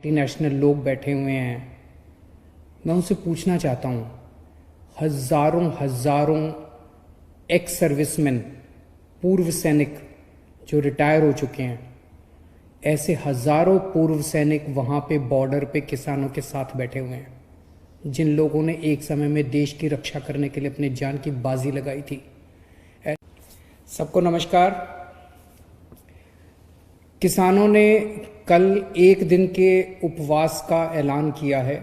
Multinational लोग बैठे हुए हैं। मैं उनसे पूछना चाहता हूँ, हजारों हजारों एक्स सर्विसमैन, पूर्व सैनिक जो रिटायर हो चुके हैं, ऐसे हजारों पूर्व सैनिक वहाँ पे बॉर्डर पे किसानों के साथ बैठे हुए हैं, जिन लोगों ने एक समय में देश की रक्षा करने के लिए अपनी जान की बाजी लगाई थी। सबको नमस्कार। किसानों ने कल एक दिन के उपवास का ऐलान किया है।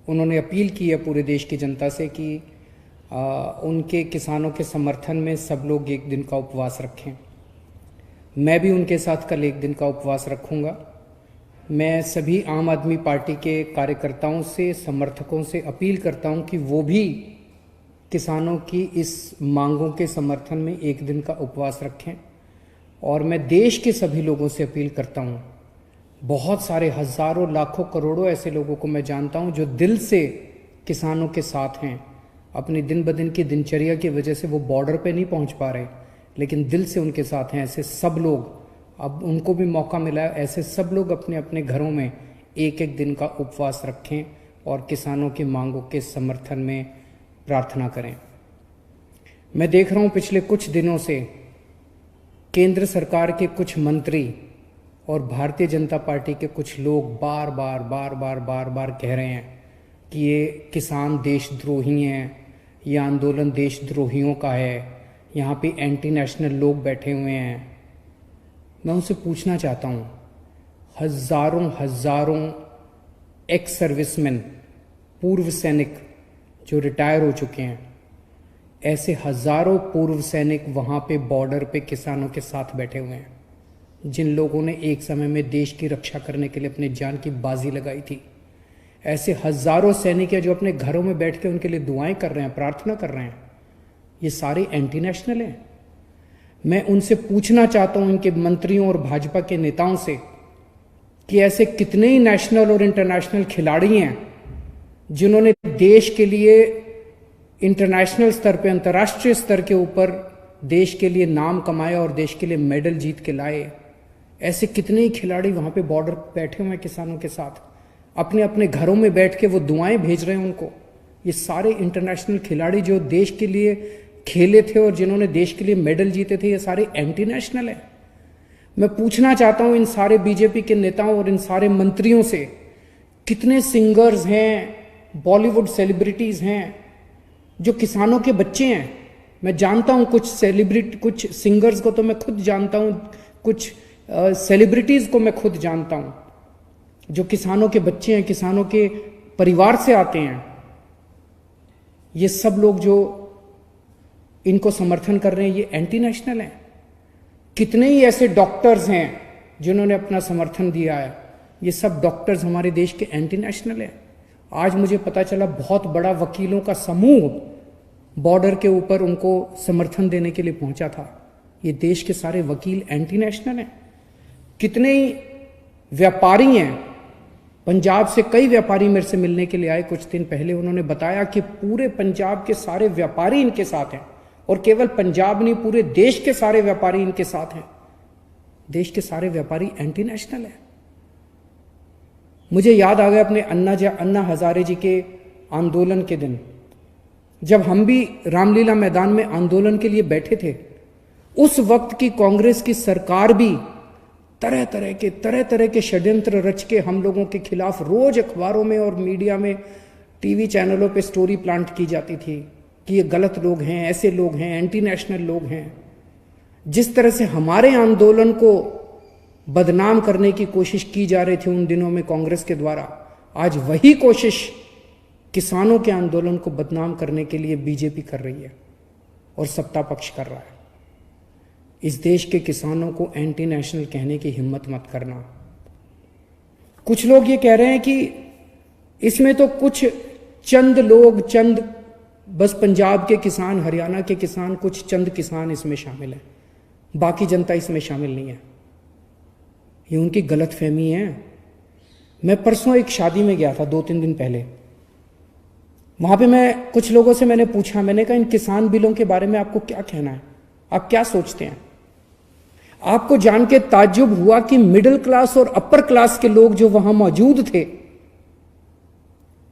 उन्होंने अपील की है पूरे देश की जनता से कि उनके किसानों के समर्थन में सब लोग एक दिन का उपवास रखें। मैं भी उनके साथ कल एक दिन का उपवास रखूंगा। मैं सभी आम आदमी पार्टी के कार्यकर्ताओं से, समर्थकों से अपील करता हूं कि वो भी किसानों की इस मांगों के समर्थन में एक दिन का उपवास रखें। और मैं देश के सभी लोगों से अपील करता हूं, बहुत सारे हजारों लाखों करोड़ों ऐसे लोगों को मैं जानता हूं जो दिल से किसानों के साथ हैं। अपनी दिन ब दिन की दिनचर्या की वजह से वो बॉर्डर पे नहीं पहुंच पा रहे, लेकिन दिल से उनके साथ हैं। ऐसे सब लोग, अब उनको भी मौका मिला है, ऐसे सब लोग अपने अपने घरों में एक एक दिन का उपवास रखें और किसानों की मांगों के समर्थन में प्रार्थना करें। मैं देख रहा हूं पिछले कुछ दिनों से केंद्र सरकार के कुछ मंत्री और भारतीय जनता पार्टी के कुछ लोग बार बार कह रहे हैं कि ये किसान देशद्रोही हैं, ये आंदोलन देशद्रोहियों का है, यहाँ पे एंटी नेशनल लोग बैठे हुए हैं। मैं उनसे पूछना चाहता हूँ, हजारों हजारों एक्स सर्विसमैन, पूर्व सैनिक जो रिटायर हो चुके हैं, ऐसे हजारों पूर्व सैनिक वहाँ पे बॉर्डर पे किसानों के साथ बैठे हुए हैं, जिन लोगों ने एक समय में देश की रक्षा करने के लिए अपनी जान की बाजी लगाई थी। ऐसे हजारों सैनिक हैं जो अपने घरों में बैठ के उनके लिए दुआएं कर रहे हैं, प्रार्थना कर रहे हैं। ये सारे एंटी नेशनल हैं। मैं उनसे पूछना चाहता हूं, इनके मंत्रियों और भाजपा के नेताओं से, कि ऐसे कितने ही नेशनल और इंटरनेशनल खिलाड़ी हैं जिन्होंने देश के लिए इंटरनेशनल स्तर पे, अंतर्राष्ट्रीय स्तर के ऊपर देश के लिए नाम कमाया और देश के लिए मेडल जीत के लाए। ऐसे कितने ही खिलाड़ी वहां पे बॉर्डर बैठे हुए हैं किसानों के साथ, अपने अपने घरों में बैठ के वो दुआएं भेज रहे हैं उनको। ये सारे इंटरनेशनल खिलाड़ी जो देश के लिए खेले थे और जिन्होंने देश के लिए मेडल जीते थे, ये सारे एंटी नेशनल है। मैं पूछना चाहता हूं इन सारे बीजेपी के नेताओं और इन सारे मंत्रियों से, कितने सिंगर्स हैं, बॉलीवुड सेलिब्रिटीज हैं जो किसानों के बच्चे हैं। मैं जानता हूं कुछ कुछ सिंगर्स को तो मैं खुद जानता हूं, कुछ सेलिब्रिटीज को मैं खुद जानता हूं जो किसानों के बच्चे हैं, किसानों के परिवार से आते हैं। ये सब लोग जो इनको समर्थन कर रहे हैं, ये एंटी नेशनल हैं। कितने ही ऐसे डॉक्टर्स हैं जिन्होंने अपना समर्थन दिया है, ये सब डॉक्टर्स हमारे देश के एंटी नेशनल हैं। आज मुझे पता चला बहुत बड़ा वकीलों का समूह बॉर्डर के ऊपर उनको समर्थन देने के लिए पहुंचा था। ये देश के सारे वकील एंटी नेशनल हैं। कितने ही व्यापारी हैं, पंजाब से कई व्यापारी मेरे से मिलने के लिए आए कुछ दिन पहले। उन्होंने बताया कि पूरे पंजाब के सारे व्यापारी इनके साथ हैं, और केवल पंजाब नहीं, पूरे देश के सारे व्यापारी इनके साथ हैं। देश के सारे व्यापारी एंटी नेशनल हैं। मुझे याद आ गया अपने अन्ना हजारे जी के आंदोलन के दिन, जब हम भी रामलीला मैदान में आंदोलन के लिए बैठे थे। उस वक्त की कांग्रेस की सरकार भी तरह तरह के षड्यंत्र रच के हम लोगों के खिलाफ रोज अखबारों में और मीडिया में, टीवी चैनलों पे स्टोरी प्लांट की जाती थी कि ये गलत लोग हैं, ऐसे लोग हैं, एंटी नेशनल लोग हैं। जिस तरह से हमारे आंदोलन को बदनाम करने की कोशिश की जा रही थी उन दिनों में कांग्रेस के द्वारा, आज वही कोशिश किसानों के आंदोलन को बदनाम करने के लिए बीजेपी कर रही है और सत्ता पक्ष कर रहा है। इस देश के किसानों को एंटी नेशनल कहने की हिम्मत मत करना। कुछ लोग ये कह रहे हैं कि इसमें तो कुछ चंद लोग, बस पंजाब के किसान, हरियाणा के किसान, कुछ चंद किसान इसमें शामिल हैं, बाकी जनता इसमें शामिल नहीं है। ये उनकी गलतफहमी है। मैं परसों एक शादी में गया था, 2-3 दिन पहले। वहां पे मैं कुछ लोगों से मैंने पूछा, मैंने कहा इन किसान बिलों के बारे में आपको क्या कहना है, आप क्या सोचते हैं? आपको जान के ताज्जुब हुआ कि मिडिल क्लास और अपर क्लास के लोग जो वहां मौजूद थे,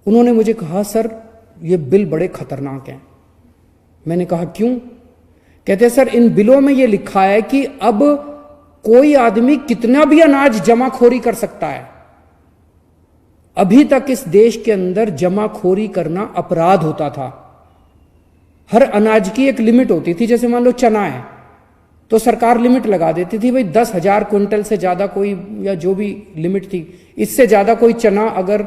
उन्होंने मुझे कहा सर ये बिल बड़े खतरनाक हैं। मैंने कहा क्यों? कहते सर इन बिलों में ये लिखा है कि अब कोई आदमी कितना भी अनाज जमाखोरी कर सकता है। अभी तक इस देश के अंदर जमाखोरी करना अपराध होता था। हर अनाज की एक लिमिट होती थी, जैसे मान लो चना है तो सरकार लिमिट लगा देती थी, भाई 10,000 क्विंटल से ज्यादा कोई, या जो भी लिमिट थी, इससे ज्यादा कोई चना अगर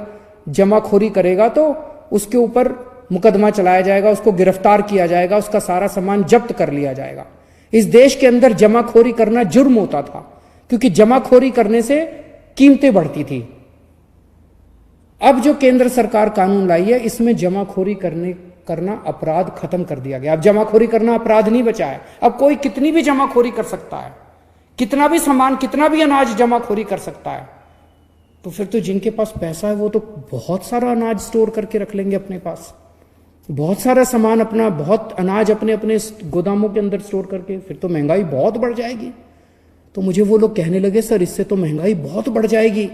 जमाखोरी करेगा तो उसके ऊपर मुकदमा चलाया जाएगा, उसको गिरफ्तार किया जाएगा, उसका सारा सामान जब्त कर लिया जाएगा। इस देश के अंदर जमाखोरी करना जुर्म होता था, क्योंकि जमाखोरी करने से कीमतें बढ़ती थी। अब जो केंद्र सरकार कानून लाई है, इसमें जमाखोरी करना अपराध खत्म कर दिया गया। अब जमाखोरी करना अपराध नहीं बचा है। अब कोई कितनी भी जमाखोरी कर सकता है, कितना भी सामान, कितना भी अनाज जमाखोरी कर सकता है। तो फिर तो जिनके पास पैसा है वो तो बहुत सारा अनाज स्टोर करके रख लेंगे अपने पास, बहुत सारा सामान अपना, बहुत अनाज अपने अपने गोदामों के अंदर स्टोर करके। फिर तो महंगाई बहुत बढ़ जाएगी। तो मुझे वो लोग कहने लगे सर इससे तो महंगाई बहुत बढ़ जाएगी।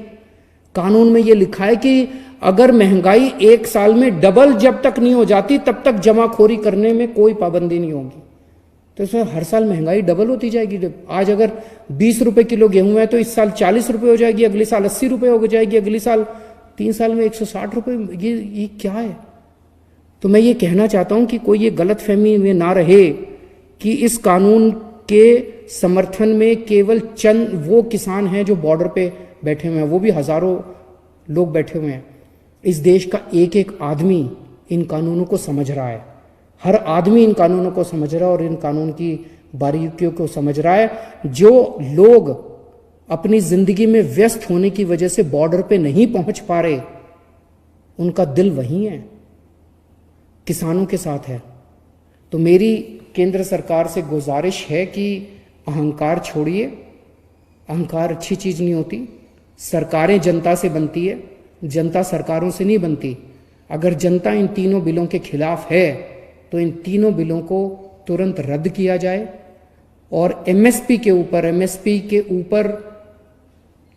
कानून में ये लिखा है कि अगर महंगाई एक साल में डबल जब तक नहीं हो जाती तब तक जमाखोरी करने में कोई पाबंदी नहीं होगी। तो इसमें हर साल महंगाई डबल होती जाएगी। आज अगर 20 रुपए किलो गेहूं है तो इस साल 40 रुपए हो जाएगी, अगले साल 80 रुपए हो जाएगी, अगले साल 3 साल में 160 रुपए। ये क्या है? तो मैं ये कहना चाहता हूं कि कोई ये गलतफहमी में ना रहे कि इस कानून के समर्थन में केवल चंद वो किसान हैं जो बॉर्डर पे बैठे हुए हैं, वो भी हजारों लोग बैठे हुए हैं। इस देश का एक एक आदमी इन कानूनों को समझ रहा है, हर आदमी इन कानूनों को समझ रहा है और इन कानून की बारीकियों को समझ रहा है। जो लोग अपनी जिंदगी में व्यस्त होने की वजह से बॉर्डर पे नहीं पहुंच पा रहे, उनका दिल वहीं है, किसानों के साथ है। तो मेरी केंद्र सरकार से गुजारिश है कि अहंकार छोड़िए। अहंकार अच्छी चीज नहीं होती। सरकारें जनता से बनती है, जनता सरकारों से नहीं बनती। अगर जनता इन तीनों बिलों के खिलाफ है तो इन तीनों बिलों को तुरंत रद्द किया जाए और एमएसपी के ऊपर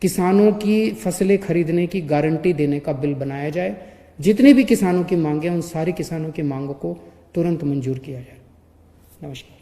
किसानों की फसलें खरीदने की गारंटी देने का बिल बनाया जाए। जितनी भी किसानों की मांगे हैं उन सारी किसानों की मांगों को तुरंत मंजूर किया जाए। नमस्कार।